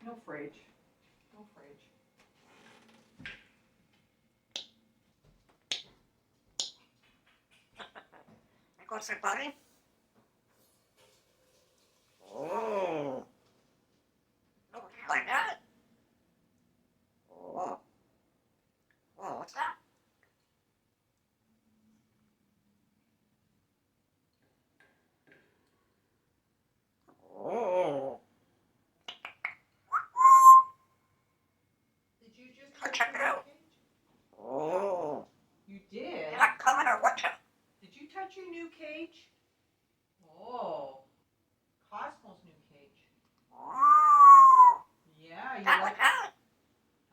No fridge. No fridge. What's it, buddy? Oh. Oh, you like that? Oh. Oh, what's that? Oh. Did you just Go check it out. cage? Oh. You did? You're not coming or what? Did you touch your new cage? Oh. Cosmo's new cage. Oh. Yeah, you That like one, that?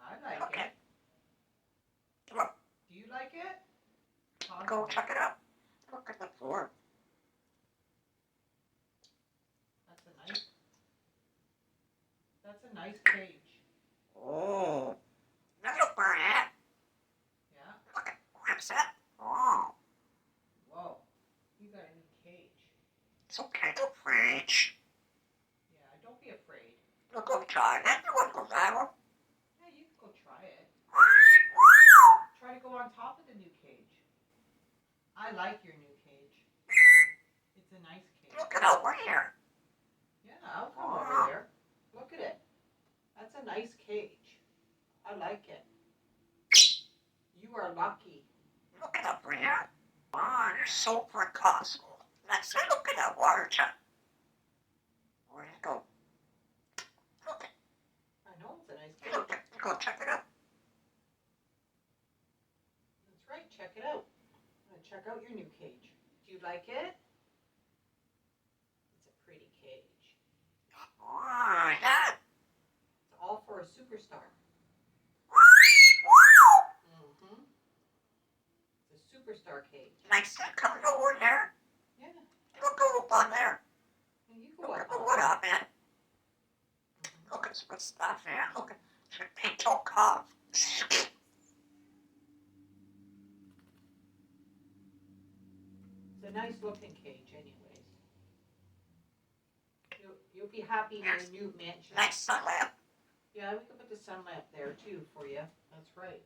I like Okay. it. Look, Do you like it? go Cosmo. check it out. Look at the floor. That's a nice cage. Oh. Little bird. Yeah. Look at what's that? Oh. Whoa. You got a new cage. It's okay, don't fridge. Yeah, don't be afraid. Look, go try it. You want to go that one? Yeah, you can go try it. Try to go on top of the new cage. I like your new cage. It's a nice cage. Look at over here. Yeah, I'll come over there. Look at it. That's a nice cage. I like it. You are lucky. Look at over here. Oh, you're so precocious. Let's look at that water tub. Where'd it go? Look, I know it's a nice cage. look, go check it out. That's right. Check it out. I'm gonna check out your new cage. Do you like it? It's a pretty cage. Oh, yeah. It's all for a superstar. Mm-hmm. It's a superstar cage. Nice coming over there. Yeah. Look up on there. And you go Look up at the on wood there. up there. Look at some stuff there. Look at some paint all carved. It's a nice looking cage anyways. You'll be happy in your new mansion. Nice sun lamp. Yeah, we can put the sun lamp there too for you. That's right.